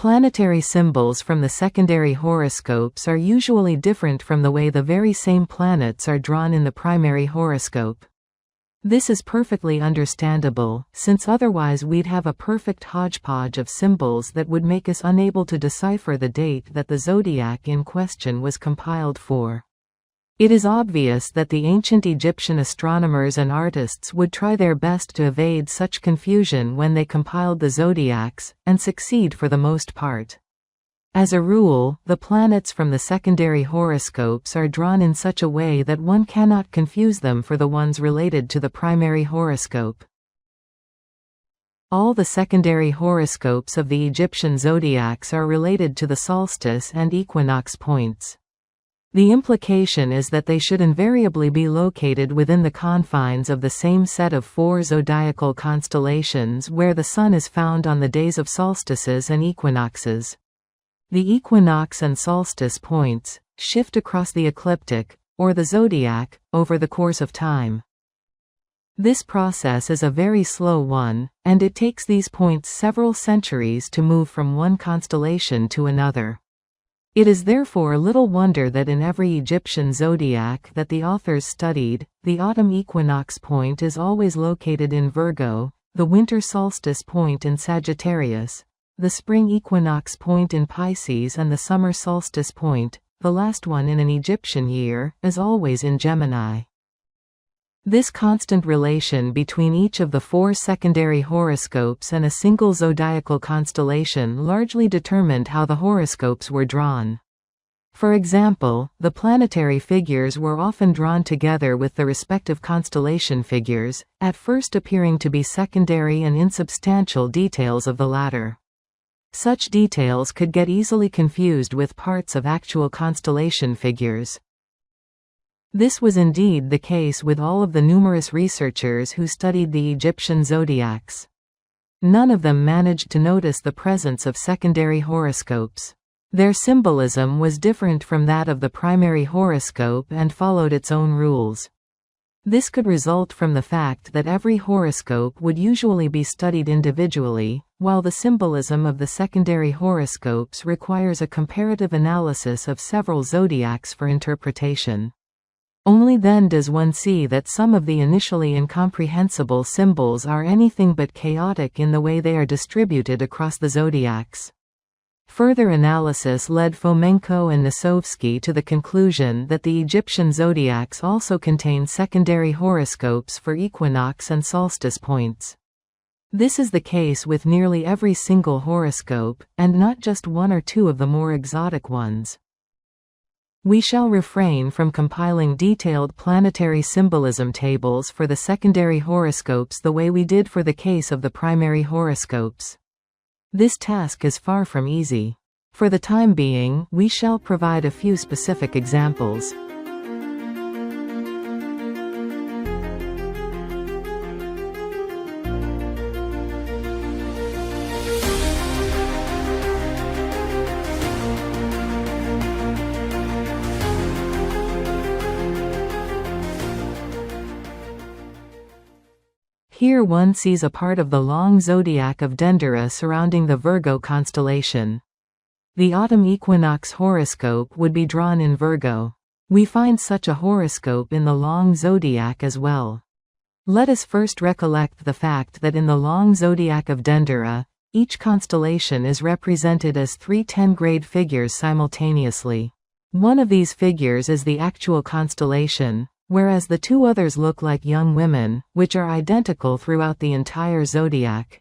Planetary symbols from the secondary horoscopes are usually different from the way the very same planets are drawn in the primary horoscope. This is perfectly understandable, since otherwise we'd have a perfect hodgepodge of symbols that would make us unable to decipher the date that the zodiac in question was compiled for. It is obvious that the ancient Egyptian astronomers and artists would try their best to evade such confusion when they compiled the zodiacs, and succeed for the most part. As a rule, the planets from the secondary horoscopes are drawn in such a way that one cannot confuse them for the ones related to the primary horoscope. All the secondary horoscopes of the Egyptian zodiacs are related to the solstice and equinox points. The implication is that they should invariably be located within the confines of the same set of 4 zodiacal constellations where the Sun is found on the days of solstices and equinoxes. The equinox and solstice points shift across the ecliptic, or the zodiac, over the course of time. This process is a very slow one, and it takes these points several centuries to move from one constellation to another. It is therefore little wonder that in every Egyptian zodiac that the authors studied, the autumn equinox point is always located in Virgo, the winter solstice point in Sagittarius, the spring equinox point in Pisces, and the summer solstice point, the last one in an Egyptian year, is always in Gemini. This constant relation between each of the 4 secondary horoscopes and a single zodiacal constellation largely determined how the horoscopes were drawn. For example, the planetary figures were often drawn together with the respective constellation figures, at first appearing to be secondary and insubstantial details of the latter. Such details could get easily confused with parts of actual constellation figures. This was indeed the case with all of the numerous researchers who studied the Egyptian zodiacs. None of them managed to notice the presence of secondary horoscopes. Their symbolism was different from that of the primary horoscope and followed its own rules. This could result from the fact that every horoscope would usually be studied individually, while the symbolism of the secondary horoscopes requires a comparative analysis of several zodiacs for interpretation. Only then does one see that some of the initially incomprehensible symbols are anything but chaotic in the way they are distributed across the zodiacs. Further analysis led Fomenko and Nosovsky to the conclusion that the Egyptian zodiacs also contain secondary horoscopes for equinox and solstice points. This is the case with nearly every single horoscope, and not just one or two of the more exotic ones. We shall refrain from compiling detailed planetary symbolism tables for the secondary horoscopes the way we did for the case of the primary horoscopes. This task is far from easy. For the time being, we shall provide a few specific examples. Here one sees a part of the long zodiac of Dendera surrounding the Virgo constellation. The autumn equinox horoscope would be drawn in Virgo. We find such a horoscope in the long zodiac as well. Let us first recollect the fact that in the long zodiac of Dendera, each constellation is represented as 3 10-grade figures simultaneously. One of these figures is the actual constellation, whereas the 2 others look like young women, which are identical throughout the entire zodiac.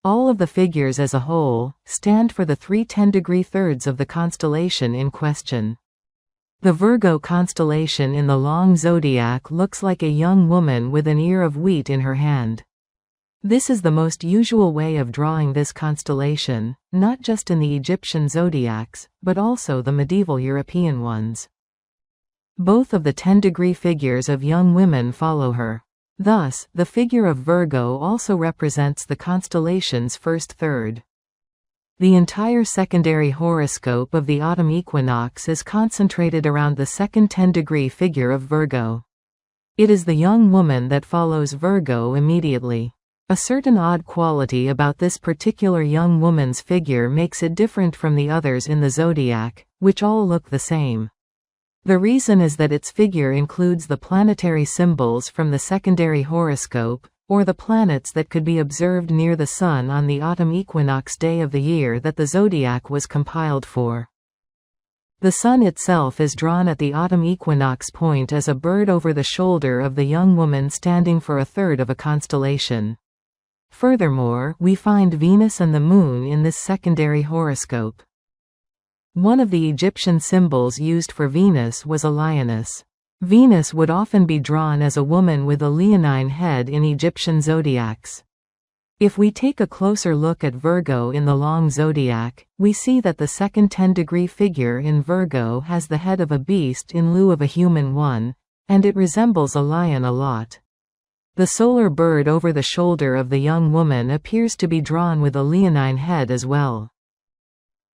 All of the figures as a whole stand for the 3 10-degree thirds of the constellation in question. The Virgo constellation in the long zodiac looks like a young woman with an ear of wheat in her hand. This is the most usual way of drawing this constellation, not just in the Egyptian zodiacs, but also the medieval European ones. Both of the 10-degree figures of young women follow her. Thus, the figure of Virgo also represents the constellation's first third. The entire secondary horoscope of the autumn equinox is concentrated around the second 10-degree figure of Virgo. It is the young woman that follows Virgo immediately. A certain odd quality about this particular young woman's figure makes it different from the others in the zodiac, which all look the same. The reason is that its figure includes the planetary symbols from the secondary horoscope, or the planets that could be observed near the Sun on the autumn equinox day of the year that the zodiac was compiled for. The Sun itself is drawn at the autumn equinox point as a bird over the shoulder of the young woman standing for a third of a constellation. Furthermore, we find Venus and the Moon in this secondary horoscope. One of the Egyptian symbols used for Venus was a lioness. Venus would often be drawn as a woman with a leonine head in Egyptian zodiacs. If we take a closer look at Virgo in the long zodiac, we see that the second 10-degree figure in Virgo has the head of a beast in lieu of a human one, and it resembles a lion a lot. The solar bird over the shoulder of the young woman appears to be drawn with a leonine head as well.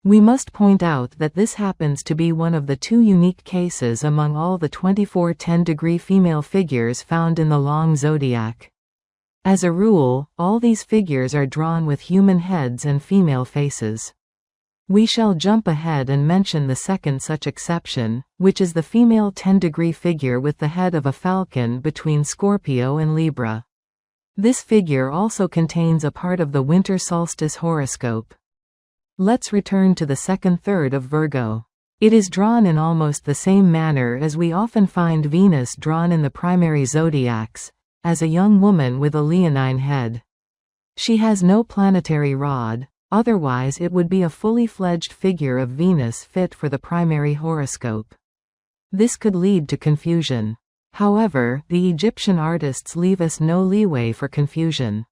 We must point out that this happens to be one of the two unique cases among all the 24 10-degree female figures found in the long zodiac. As a rule, all these figures are drawn with human heads and female faces. We shall jump ahead and mention the second such exception, which is the female 10-degree figure with the head of a falcon between Scorpio and Libra. This figure also contains a part of the winter solstice horoscope. Let's return to the second third of Virgo. It is drawn in almost the same manner as we often find Venus drawn in the primary zodiacs, as a young woman with a leonine head. She has no planetary rod, otherwise it would be a fully fledged figure of Venus fit for the primary horoscope. This could lead to confusion. However, the Egyptian artists leave us no leeway for confusion.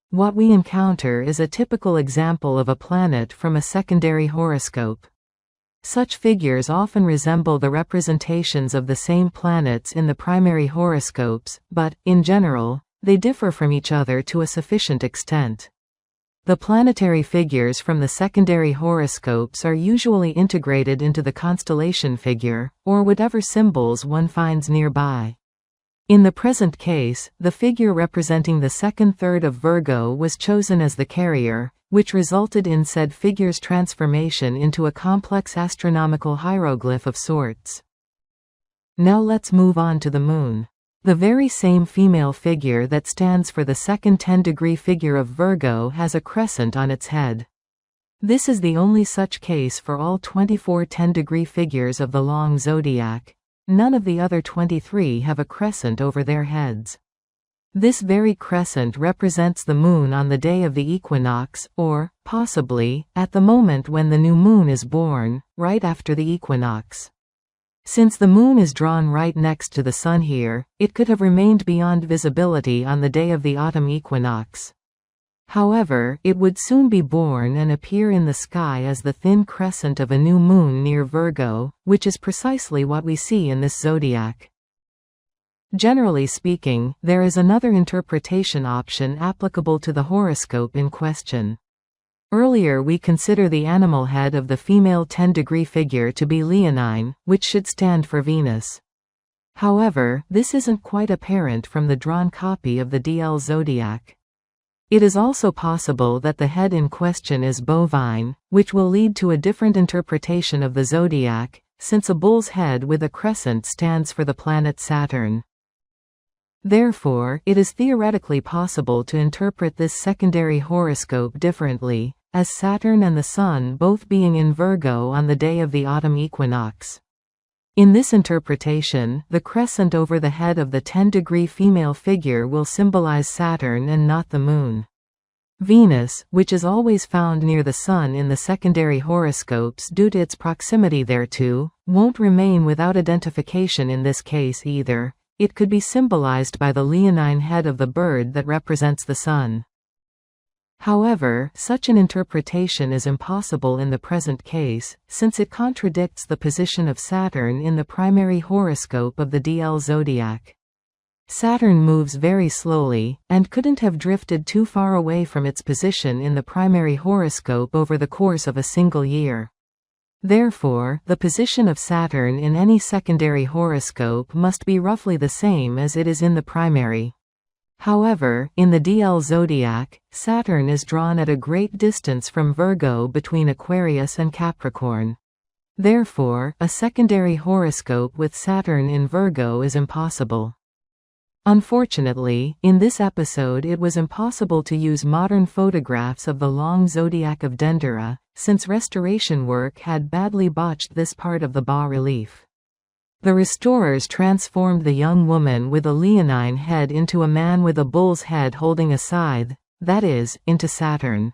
What we encounter is a typical example of a planet from a secondary horoscope. Such figures often resemble the representations of the same planets in the primary horoscopes, but, in general, they differ from each other to a sufficient extent. The planetary figures from the secondary horoscopes are usually integrated into the constellation figure, or whatever symbols one finds nearby. In the present case, the figure representing the second third of Virgo was chosen as the carrier, which resulted in said figure's transformation into a complex astronomical hieroglyph of sorts. Now let's move on to the Moon. The very same female figure that stands for the second 10-degree figure of Virgo has a crescent on its head. This is the only such case for all 24 10-degree figures of the long zodiac. None of the other 23 have a crescent over their heads. This very crescent represents the Moon on the day of the equinox, or, possibly, at the moment when the new moon is born, right after the equinox. Since the Moon is drawn right next to the Sun here, it could have remained beyond visibility on the day of the autumn equinox. However, it would soon be born and appear in the sky as the thin crescent of a new moon near Virgo, which is precisely what we see in this zodiac. Generally speaking, there is another interpretation option applicable to the horoscope in question. Earlier we consider the animal head of the female 10-degree figure to be leonine, which should stand for Venus. However, this isn't quite apparent from the drawn copy of the DL zodiac. It is also possible that the head in question is bovine, which will lead to a different interpretation of the zodiac, since a bull's head with a crescent stands for the planet Saturn. Therefore, it is theoretically possible to interpret this secondary horoscope differently, as Saturn and the Sun both being in Virgo on the day of the autumn equinox. In this interpretation, the crescent over the head of the 10-degree female figure will symbolize Saturn and not the Moon. Venus, which is always found near the Sun in the secondary horoscopes due to its proximity thereto, won't remain without identification in this case either. It could be symbolized by the leonine head of the bird that represents the Sun. However, such an interpretation is impossible in the present case, since it contradicts the position of Saturn in the primary horoscope of the DL zodiac. Saturn moves very slowly, and couldn't have drifted too far away from its position in the primary horoscope over the course of a single year. Therefore, the position of Saturn in any secondary horoscope must be roughly the same as it is in the primary. However, in the DL zodiac, Saturn is drawn at a great distance from Virgo between Aquarius and Capricorn. Therefore, a secondary horoscope with Saturn in Virgo is impossible. Unfortunately, in this episode it was impossible to use modern photographs of the long zodiac of Dendera, since restoration work had badly botched this part of the bas-relief. The restorers transformed the young woman with a leonine head into a man with a bull's head holding a scythe, that is, into Saturn.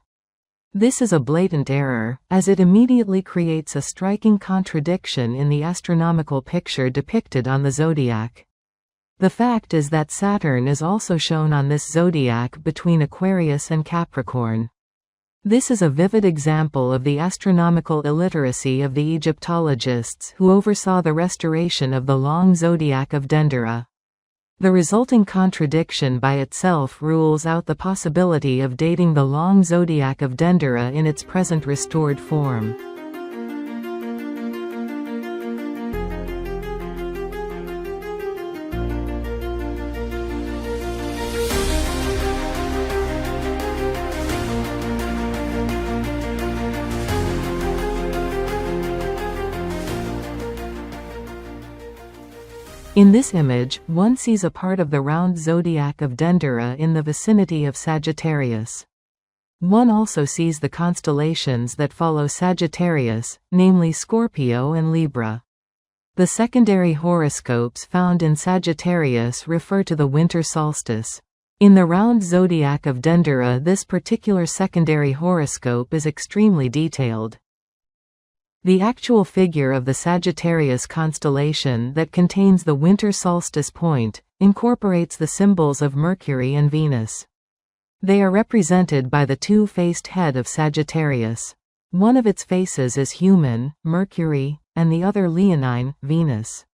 This is a blatant error, as it immediately creates a striking contradiction in the astronomical picture depicted on the zodiac. The fact is that Saturn is also shown on this zodiac between Aquarius and Capricorn. This is a vivid example of the astronomical illiteracy of the Egyptologists who oversaw the restoration of the long zodiac of Dendera. The resulting contradiction by itself rules out the possibility of dating the long zodiac of Dendera in its present restored form. In this image, one sees a part of the round zodiac of Dendera in the vicinity of Sagittarius. One also sees the constellations that follow Sagittarius, namely Scorpio and Libra. The secondary horoscopes found in Sagittarius refer to the winter solstice. In the round zodiac of Dendera, this particular secondary horoscope is extremely detailed. The actual figure of the Sagittarius constellation that contains the winter solstice point incorporates the symbols of Mercury and Venus. They are represented by the two-faced head of Sagittarius. One of its faces is human, Mercury, and the other leonine, Venus.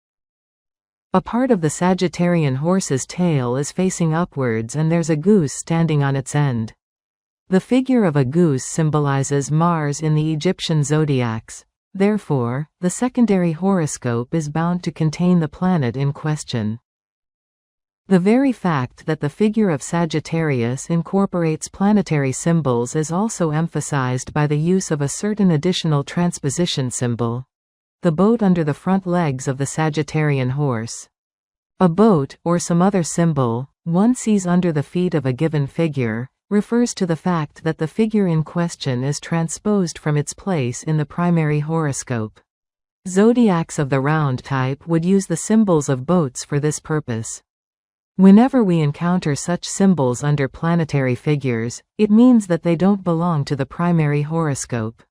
A part of the Sagittarian horse's tail is facing upwards and there's a goose standing on its end. The figure of a goose symbolizes Mars in the Egyptian zodiacs. Therefore, the secondary horoscope is bound to contain the planet in question. The very fact that the figure of Sagittarius incorporates planetary symbols is also emphasized by the use of a certain additional transposition symbol: the boat under the front legs of the Sagittarian horse. A boat, or some other symbol, one sees under the feet of a given figure, refers to the fact that the figure in question is transposed from its place in the primary horoscope. Zodiacs of the round type would use the symbols of boats for this purpose. Whenever we encounter such symbols under planetary figures, it means that they don't belong to the primary horoscope.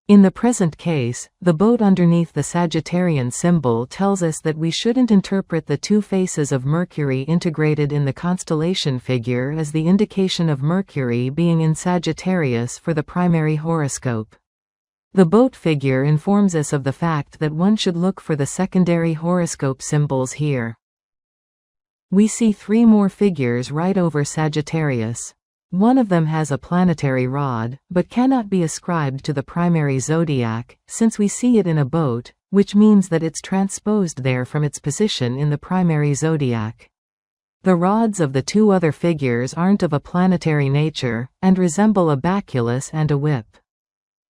In the present case, the boat underneath the Sagittarian symbol tells us that we shouldn't interpret the two faces of Mercury integrated in the constellation figure as the indication of Mercury being in Sagittarius for the primary horoscope. The boat figure informs us of the fact that one should look for the secondary horoscope symbols here. We see three more figures right over Sagittarius. One of them has a planetary rod, but cannot be ascribed to the primary zodiac, since we see it in a boat, which means that it's transposed there from its position in the primary zodiac. The rods of the two other figures aren't of a planetary nature, and resemble a baculus and a whip.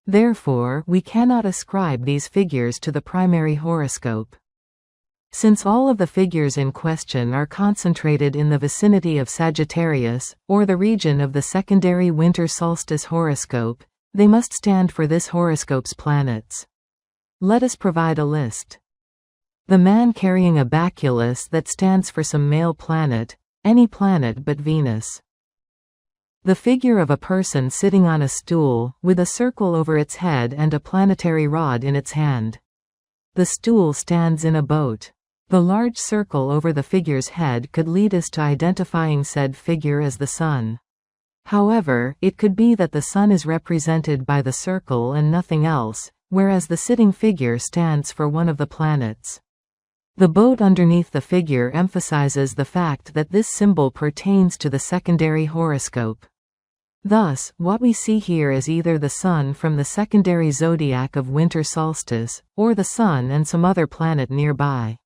Therefore, we cannot ascribe these figures to the primary horoscope. Since all of the figures in question are concentrated in the vicinity of Sagittarius, or the region of the secondary winter solstice horoscope, they must stand for this horoscope's planets. Let us provide a list. The man carrying a baculus that stands for some male planet, any planet but Venus. The figure of a person sitting on a stool, with a circle over its head and a planetary rod in its hand. The stool stands in a boat. The large circle over the figure's head could lead us to identifying said figure as the Sun. However, it could be that the Sun is represented by the circle and nothing else, whereas the sitting figure stands for one of the planets. The boat underneath the figure emphasizes the fact that this symbol pertains to the secondary horoscope. Thus, what we see here is either the Sun from the secondary zodiac of winter solstice, or the Sun and some other planet nearby.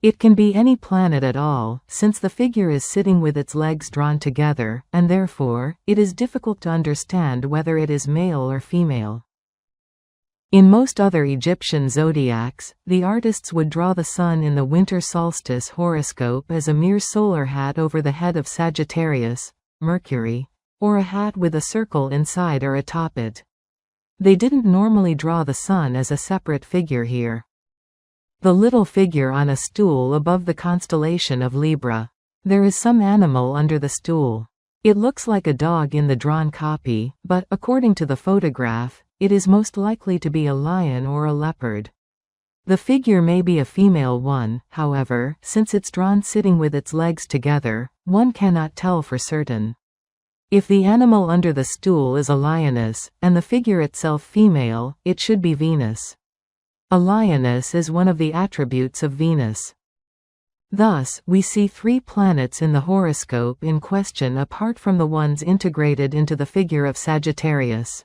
It can be any planet at all, since the figure is sitting with its legs drawn together, and therefore, it is difficult to understand whether it is male or female. In most other Egyptian zodiacs, the artists would draw the sun in the winter solstice horoscope as a mere solar hat over the head of Sagittarius, Mercury, or a hat with a circle inside or atop it. They didn't normally draw the sun as a separate figure here. The little figure on a stool above the constellation of Libra. There is some animal under the stool. It looks like a dog in the drawn copy, but, according to the photograph, it is most likely to be a lion or a leopard. The figure may be a female one, however, since it's drawn sitting with its legs together, one cannot tell for certain. If the animal under the stool is a lioness, and the figure itself female, it should be Venus. A lioness is one of the attributes of Venus. Thus, we see 3 planets in the horoscope in question apart from the ones integrated into the figure of Sagittarius.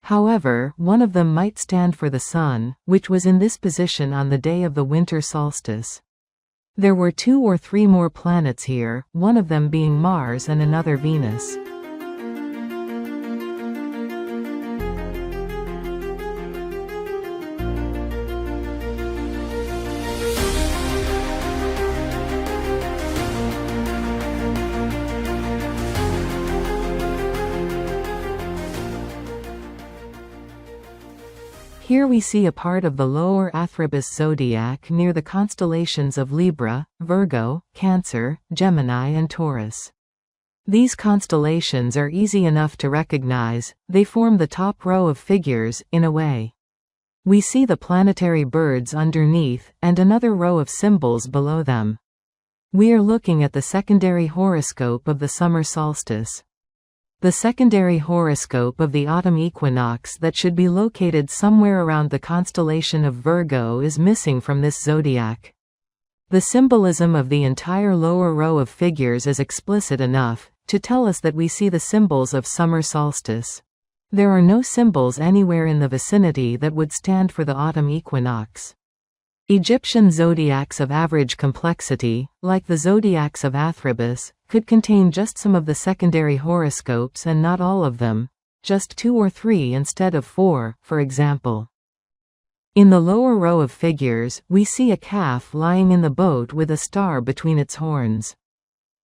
However, one of them might stand for the Sun, which was in this position on the day of the winter solstice. There were 2 or 3 more planets here, one of them being Mars and another Venus. Here we see a part of the lower Athribis zodiac near the constellations of Libra, Virgo, Cancer, Gemini and Taurus. These constellations are easy enough to recognize, they form the top row of figures, in a way. We see the planetary birds underneath, and another row of symbols below them. We are looking at the secondary horoscope of the summer solstice. The secondary horoscope of the autumn equinox that should be located somewhere around the constellation of Virgo is missing from this zodiac. The symbolism of the entire lower row of figures is explicit enough to tell us that we see the symbols of summer solstice. There are no symbols anywhere in the vicinity that would stand for the autumn equinox. Egyptian zodiacs of average complexity, like the zodiacs of Athribis, could contain just some of the secondary horoscopes and not all of them, just 2 or 3 instead of 4, for example. In the lower row of figures, we see a calf lying in the boat with a star between its horns.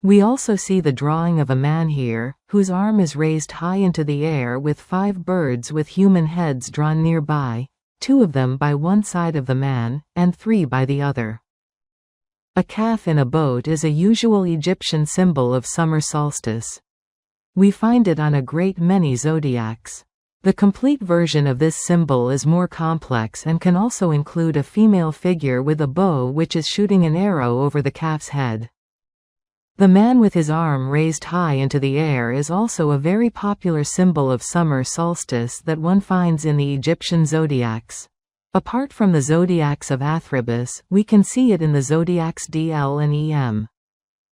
We also see the drawing of a man here, whose arm is raised high into the air with 5 birds with human heads drawn nearby, 2 of them by one side of the man, and 3 by the other. A calf in a boat is a usual Egyptian symbol of summer solstice. We find it on a great many zodiacs. The complete version of this symbol is more complex and can also include a female figure with a bow which is shooting an arrow over the calf's head. The man with his arm raised high into the air is also a very popular symbol of summer solstice that one finds in the Egyptian zodiacs. Apart from the zodiacs of Athribis, we can see it in the zodiacs DL and EM.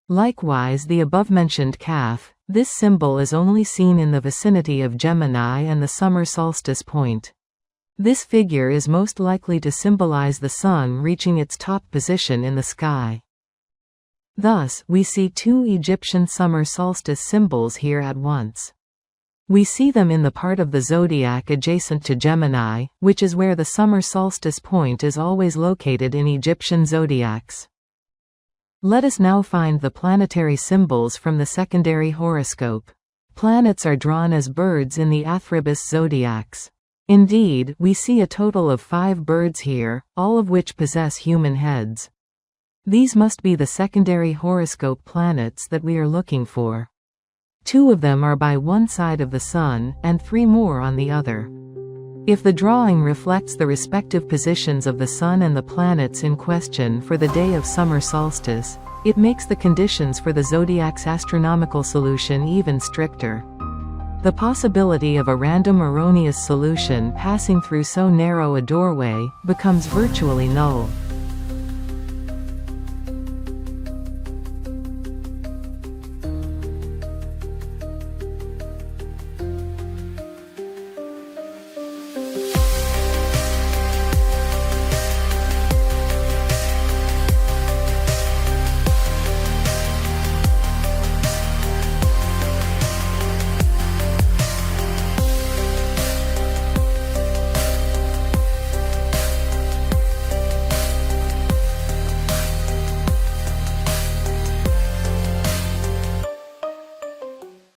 Likewise, the above-mentioned calf, this symbol is only seen in the vicinity of Gemini and the summer solstice point. This figure is most likely to symbolize the sun reaching its top position in the sky. Thus, we see 2 Egyptian summer solstice symbols here at once. We see them in the part of the zodiac adjacent to Gemini, which is where the summer solstice point is always located in Egyptian zodiacs. Let us now find the planetary symbols from the secondary horoscope. Planets are drawn as birds in the Athribis zodiacs. Indeed, we see a total of 5 birds here, all of which possess human heads. These must be the secondary horoscope planets that we are looking for. 2 of them are by one side of the Sun, and 3 more on the other. If the drawing reflects the respective positions of the Sun and the planets in question for the day of summer solstice, it makes the conditions for the zodiac's astronomical solution even stricter. The possibility of a random erroneous solution passing through so narrow a doorway becomes virtually null.